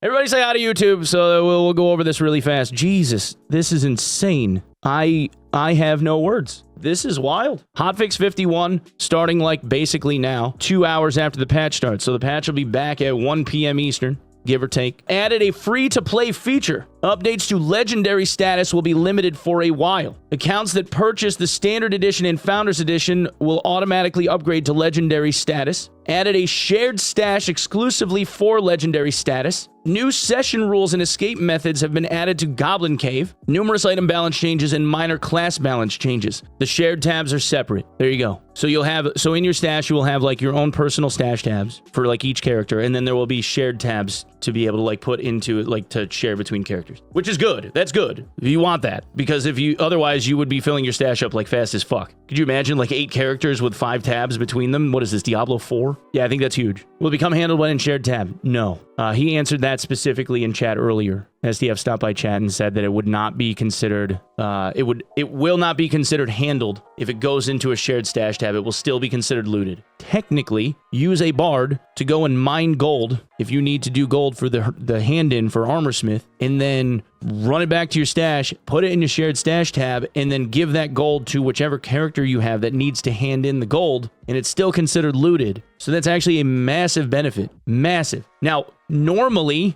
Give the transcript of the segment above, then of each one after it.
Everybody say hi to YouTube, so we'll go over this really fast. Jesus, this is insane. I have no words. This is wild. Hotfix 51, starting like basically now, 2 hours after the patch starts. So the patch will be back at 1 p.m. Eastern, give or take. Added a free-to-play feature. Updates to Legendary status will be limited for a while. Accounts that purchase the Standard Edition and Founders Edition will automatically upgrade to Legendary status. Added a shared stash exclusively for Legendary status. New session rules and escape methods have been added to Goblin Cave. Numerous item balance changes and minor class balance changes. The shared tabs are separate. There you go. So in your stash, you will have like your own personal stash tabs for like each character, and then there will be shared tabs to be able to like put into like to share between characters, which is good. That's good. You want that, because otherwise you would be filling your stash up like fast as fuck. Could you imagine like 8 characters with 5 tabs between them? What is this, Diablo 4? Yeah, I think that's huge. Will it become handled when in shared tab? No. He answered that specifically in chat earlier. SDF stopped by chat and said that it would not be considered, it will not be considered handled if it goes into a shared stash tab. It will still be considered looted. Technically, use a bard to go and mine gold if you need to do gold for the hand-in for Armorsmith, and then run it back to your stash, put it in your shared stash tab, and then give that gold to whichever character you have that needs to hand in the gold, and it's still considered looted. So that's actually a massive benefit. Massive. Now, normally,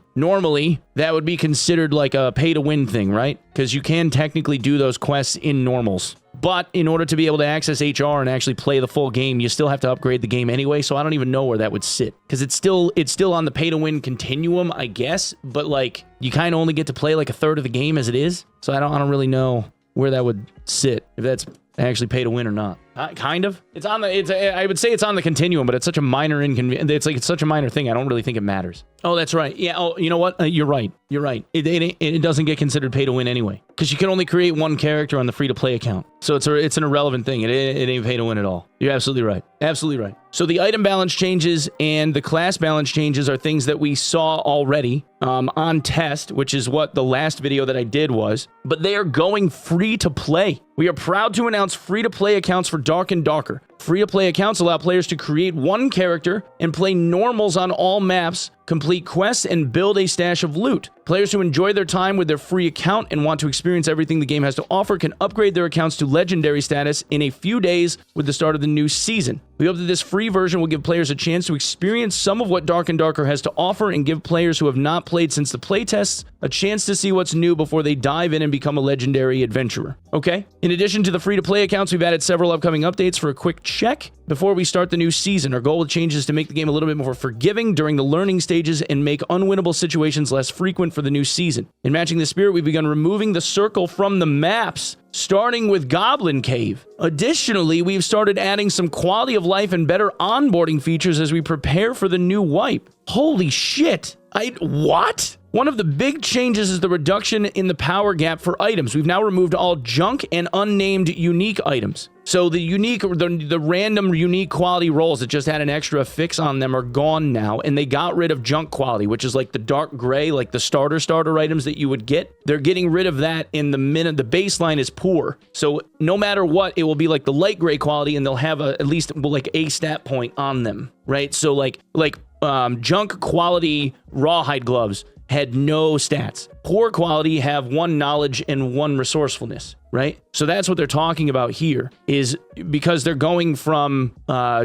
that would be considered like a pay-to-win thing, right? Because you can technically do those quests in normals. But in order to be able to access HR and actually play the full game, you still have to upgrade the game anyway, so I don't even know where that would sit. Because it's still on the pay-to-win continuum, I guess, but like, you kind of only get to play like a third of the game as it is, so I don't really know where that would sit, if that's actually pay to win or not. Kind of. I would say it's on the continuum, but it's such a minor inconvenience. It's such a minor thing. I don't really think it matters. Oh, that's right. Yeah. Oh, you know what? You're right. You're right. It doesn't get considered pay to win anyway, because you can only create one character on the free to play account. So it's an irrelevant thing. It ain't pay to win at all. You're absolutely right. Absolutely right. So the item balance changes and the class balance changes are things that we saw already on test, which is what the last video that I did was, but they are going free to play. We are proud to announce free to play accounts for Dark and Darker. Free-to-play accounts allow players to create one character and play normals on all maps, complete quests, and build a stash of loot. Players who enjoy their time with their free account and want to experience everything the game has to offer can upgrade their accounts to legendary status in a few days with the start of the new season. We hope that this free version will give players a chance to experience some of what Dark and Darker has to offer and give players who have not played since the playtests a chance to see what's new before they dive in and become a legendary adventurer. Okay? In addition to the free-to-play accounts, we've added several upcoming updates for a quick check before we start the new season. Our goal with changes is to make the game a little bit more forgiving during the learning stages and make unwinnable situations less frequent for the new season. In matching the spirit, we've begun removing the circle from the maps, starting with Goblin Cave. Additionally, we've started adding some quality of life and better onboarding features as we prepare for the new wipe. Holy shit! What? One of the big changes is the reduction in the power gap for items. We've now removed all junk and unnamed unique items. So the random unique quality rolls that just had an extra fix on them are gone now, and they got rid of junk quality, which is like the dark gray, like the starter items that you would get. They're getting rid of that in the baseline is poor. So no matter what, it will be like the light gray quality, and they'll have at least like a stat point on them, right? So like junk quality rawhide gloves had no stats. Poor quality have 1 knowledge and 1 resourcefulness, right? So that's what they're talking about here, is because they're going from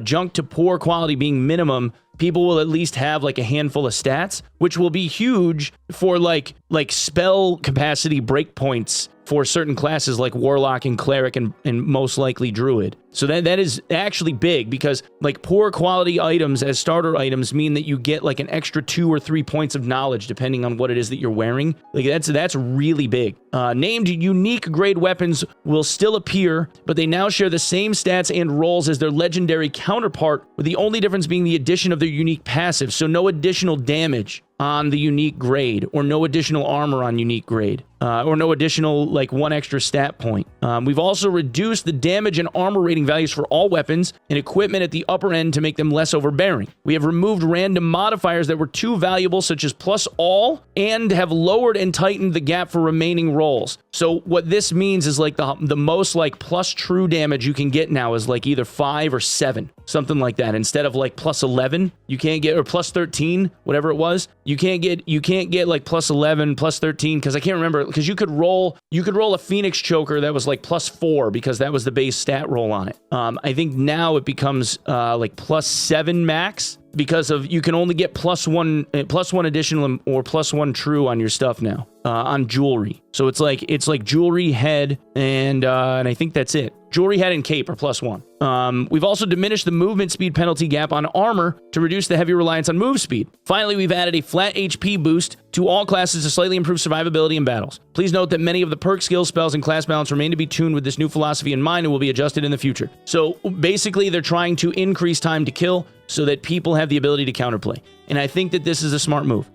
junk to poor quality being minimum, people will at least have like a handful of stats, which will be huge for like spell capacity breakpoints for certain classes like Warlock and Cleric and most likely Druid. So that is actually big, because like poor quality items as starter items mean that you get like an extra 2 or 3 points of knowledge depending on what it is that you're wearing. Like that's really big. Named unique grade weapons will still appear, but they now share the same stats and rolls as their legendary counterpart, with the only difference being the addition of their unique passive. So no additional damage on the unique grade, or no additional armor on unique grade, or no additional like 1 extra stat point. We've also reduced the damage and armor rating values for all weapons and equipment at the upper end to make them less overbearing. We have removed random modifiers that were too valuable, such as plus all, and have lowered and tightened the gap for remaining rolls. So what this means is like the most like plus true damage you can get now is like either 5 or 7. something like that. Instead of like plus 11, you can't get, or plus 13, whatever it was. You can't get like plus 11, plus 13, because I can't remember, because you could roll a Phoenix Choker that was like plus 4 because that was the base stat roll on it. I think now it becomes like plus 7 max, because of you can only get plus one additional or plus 1 true on your stuff now on jewelry. So it's like jewelry, head, and I think that's it. Jewelry, head, and cape are plus 1. We've also diminished the movement speed penalty gap on armor to reduce the heavy reliance on move speed. Finally, we've added a flat HP boost to all classes to slightly improve survivability in battles. Please note that many of the perk skills, spells, and class balance remain to be tuned with this new philosophy in mind and will be adjusted in the future. So basically, they're trying to increase time to kill so that people have the ability to counterplay. And I think that this is a smart move.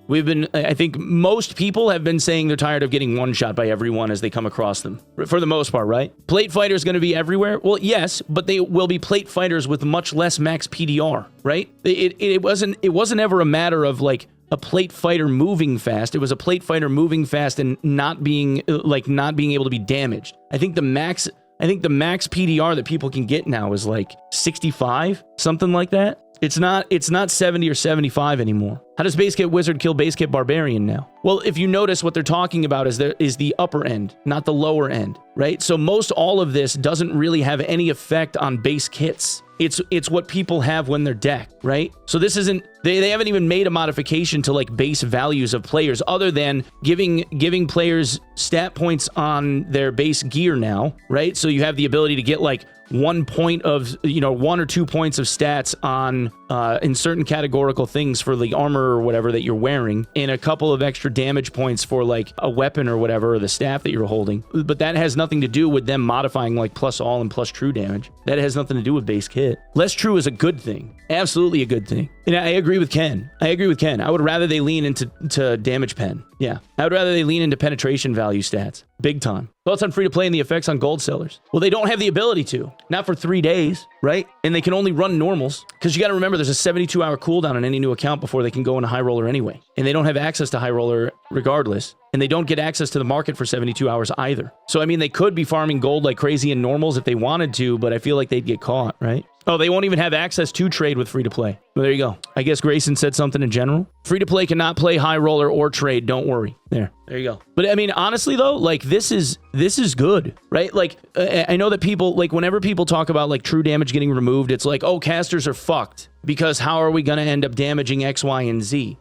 I think most people have been saying they're tired of getting one-shot by everyone as they come across them, for the most part, right? Plate fighters going to be everywhere? Well, yes, but they will be plate fighters with much less max PDR, right? It wasn't ever a matter of like a plate fighter moving fast. It was a plate fighter moving fast and not being able to be damaged. I think the max PDR that people can get now is like 65, something like that. It's not 70 or 75 anymore. How does base kit wizard kill base kit barbarian now? Well, if you notice, what they're talking about is the upper end, not the lower end, right? So most all of this doesn't really have any effect on base kits. It's what people have when they're decked, right? So this isn't, they haven't even made a modification to like base values of players other than giving players stat points on their base gear now, right? So you have the ability to get like 1 point of, 1 or 2 points of stats on in certain categorical things for the armor or whatever that you're wearing, and a couple of extra damage points for like a weapon or whatever, or the staff that you're holding. But that has nothing to do with them modifying like plus all and plus true damage. That has nothing to do with base kit. Less true is a good thing. Absolutely a good thing. And I agree with Ken. I would rather they lean into damage pen. Yeah. I would rather they lean into penetration value stats. Big time. Thoughts on free-to-play and the effects on gold sellers? Well, they don't have the ability to. Not for 3 days, right? And they can only run normals. Because you got to remember, there's a 72-hour cooldown on any new account before they can go into high roller anyway. And they don't have access to high roller regardless. And they don't get access to the market for 72 hours either. So, I mean, they could be farming gold like crazy in normals if they wanted to, but I feel like they'd get caught, right? Oh, they won't even have access to trade with free-to-play. Well, there you go. I guess Grayson said something in general. Free-to-play cannot play high roller or trade. Don't worry. There you go. But I mean, honestly though, like this is good, right? Like I know that people, like whenever people talk about like true damage getting removed, it's like, oh, casters are fucked because how are we going to end up damaging X, Y, and Z?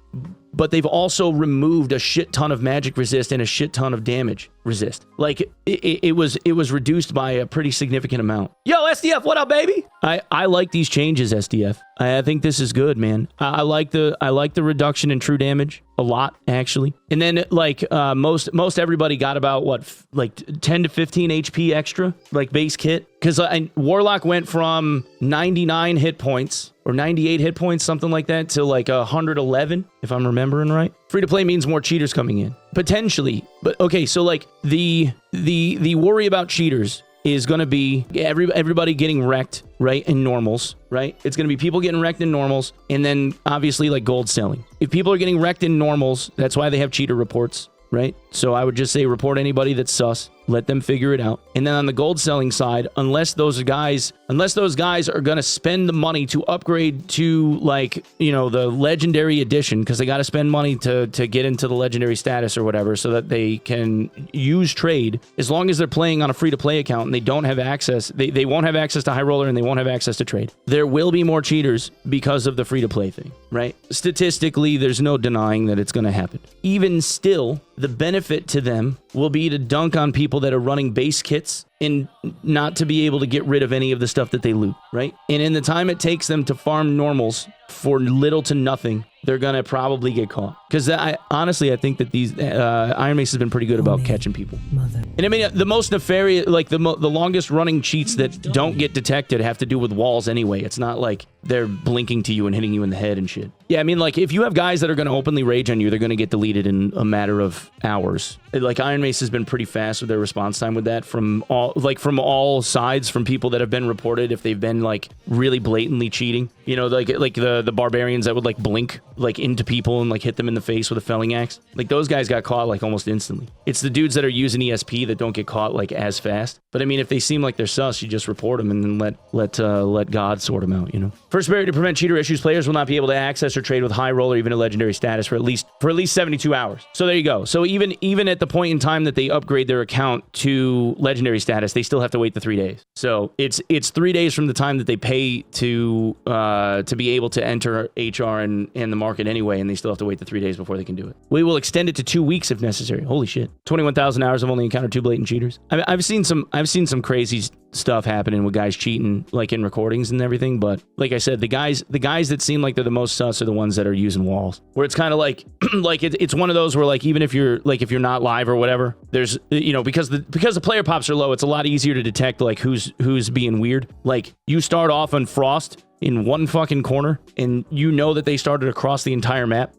But they've also removed a shit ton of magic resist and a shit ton of damage resist. Like it was reduced by a pretty significant amount. Yo, SDF, what up, baby? I like these changes, SDF. I think this is good, man. I like the reduction in true damage a lot, actually. And then like most everybody got about what, like 10 to 15 HP extra, like base kit. Because Warlock went from 99 hit points or 98 hit points, something like that, to like 111, if I'm remembering right. Free to play means more cheaters coming in, potentially. But okay, so like the worry about cheaters is going to be everybody getting wrecked, right, in normals, right? It's going to be people getting wrecked in normals, and then obviously like gold selling. If people are getting wrecked in normals, that's why they have cheater reports, right? So I would just say report anybody that's sus. Let them figure it out. And then on the gold selling side, unless those guys are going to spend the money to upgrade to like, the legendary edition, because they got to spend money to get into the legendary status or whatever so that they can use trade. As long as they're playing on a free-to-play account and they don't have access, they won't have access to high roller and they won't have access to trade. There will be more cheaters because of the free-to-play thing, right? Statistically, there's no denying that it's going to happen. Even still, the benefit to them will be to dunk on people that are running base kits and not to be able to get rid of any of the stuff that they loot, right? And in the time it takes them to farm normals for little to nothing, they're gonna probably get caught. Because I think that these Iron Mace has been pretty good about catching people. And I mean, the most nefarious, like the longest running cheats that don't get detected have to do with walls anyway. It's not like they're blinking to you and hitting you in the head and shit. Yeah, I mean, like if you have guys that are gonna openly rage on you, they're gonna get deleted in a matter of hours. Like Iron Mace has been pretty fast with their response time with that from all sides, from people that have been reported if they've been like really blatantly cheating. Like the barbarians that would like blink like into people and like hit them in the face with a felling axe. Like, those guys got caught, like, almost instantly. It's the dudes that are using ESP that don't get caught, like, as fast. But, I mean, if they seem like they're sus, you just report them and then let God sort them out, you know? First barrier to prevent cheater issues, players will not be able to access or trade with high roll or even a legendary status for at least 72 hours. So there you go. So even at the point in time that they upgrade their account to legendary status, they still have to wait the 3 days. So it's 3 days from the time that they pay to be able to enter HR and the market anyway, and they still have to wait the 3 days before they can do it. We will extend it to 2 weeks if necessary. Holy shit! 21,000 hours. I've only encountered 2 blatant cheaters. I've seen some crazy stuff happening with guys cheating, like in recordings and everything. But like I said, the guys that seem like they're the most sus are the ones that are using walls, where it's kind of like it's one of those where, like, even if you're not live or whatever, there's, you know, because the player pops are low, it's a lot easier to detect like who's being weird. Like, you start off on Frost in one fucking corner and you know that they started across the entire map.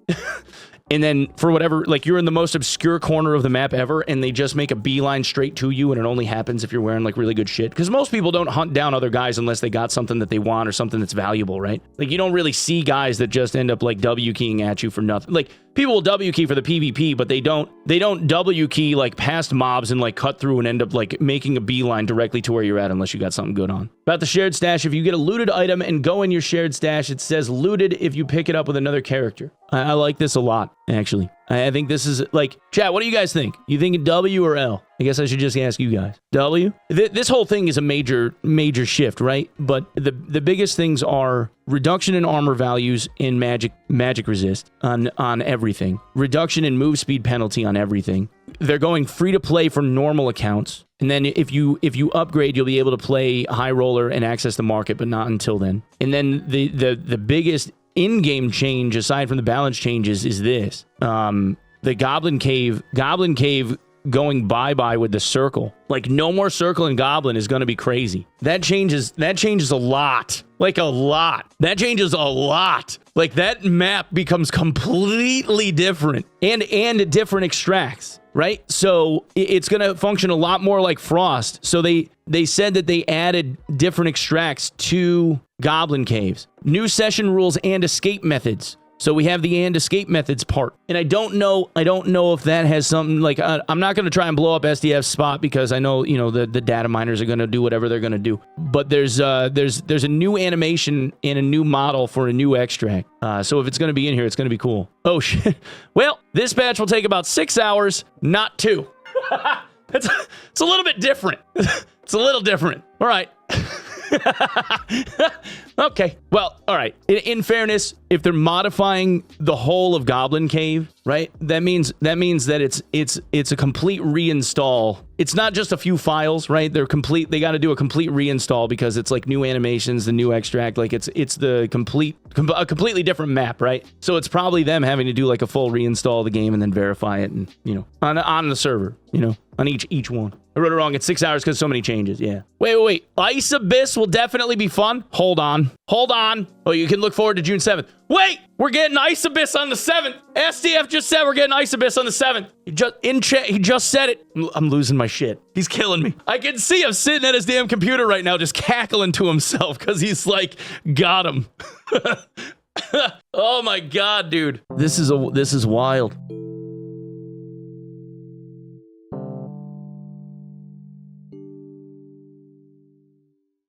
And then for whatever, like, you're in the most obscure corner of the map ever, and they just make a beeline straight to you, and it only happens if you're wearing, like, really good shit. Because most people don't hunt down other guys unless they got something that they want or something that's valuable, right? Like, you don't really see guys that just end up, like, W keying at you for nothing. Like, people will W key for the PvP, but they don't W key, like, past mobs and, like, cut through and end up, like, making a beeline directly to where you're at unless you got something good on. About the shared stash, if you get a looted item and go in your shared stash, it says looted if you pick it up with another character. I like this a lot, actually. I think this is, like, chat, what do you guys think? You think W or L? I guess I should just ask you guys. W? This whole thing is a major shift, right? But the biggest things are reduction in armor values in magic resist on everything. Reduction in move speed penalty on everything. They're going free to play for normal accounts. And then if you upgrade, you'll be able to play high roller and access the market, but not until then. And then the biggest in-game change, aside from the balance changes, is this. The Goblin Cave going bye-bye with the circle. Like, no more circle in Goblin is going to be crazy. That changes a lot. Like, a lot. That changes a lot. Like, that map becomes completely different. And different extracts, right? So it's going to function a lot more like Frost. So they said that they added different extracts to Goblin Caves. New session rules and escape methods. So we have the and escape methods part. And I don't know if that has something, like, I'm not going to try and blow up SDF's spot because I know, you know, the data miners are going to do whatever they're going to do. But there's a new animation and a new model for a new extract. So if it's going to be in here, it's going to be cool. Oh, shit. Well, this patch will take about 6 hours, not 2. It's a little bit different. It's a little different. All right. Okay. Well, all right. In fairness, if they're modifying the whole of Goblin Cave, right? That means that it's a complete reinstall. It's not just a few files, right? They got to do a complete reinstall because it's like new animations, the new extract, like it's a completely different map, right? So it's probably them having to do like a full reinstall of the game and then verify it, and, you know, on the server, you know, on each one. I wrote it wrong. It's 6 hours because so many changes. Yeah. Wait. Ice Abyss will definitely be fun. Hold on. Oh, you can look forward to June 7th. Wait, we're getting Ice Abyss on the 7th. SDF just said we're getting Ice Abyss on the 7th. He just said it. I'm losing my shit. He's killing me. I can see him sitting at his damn computer right now just cackling to himself because he's like, got him. Oh my God, dude. This is wild.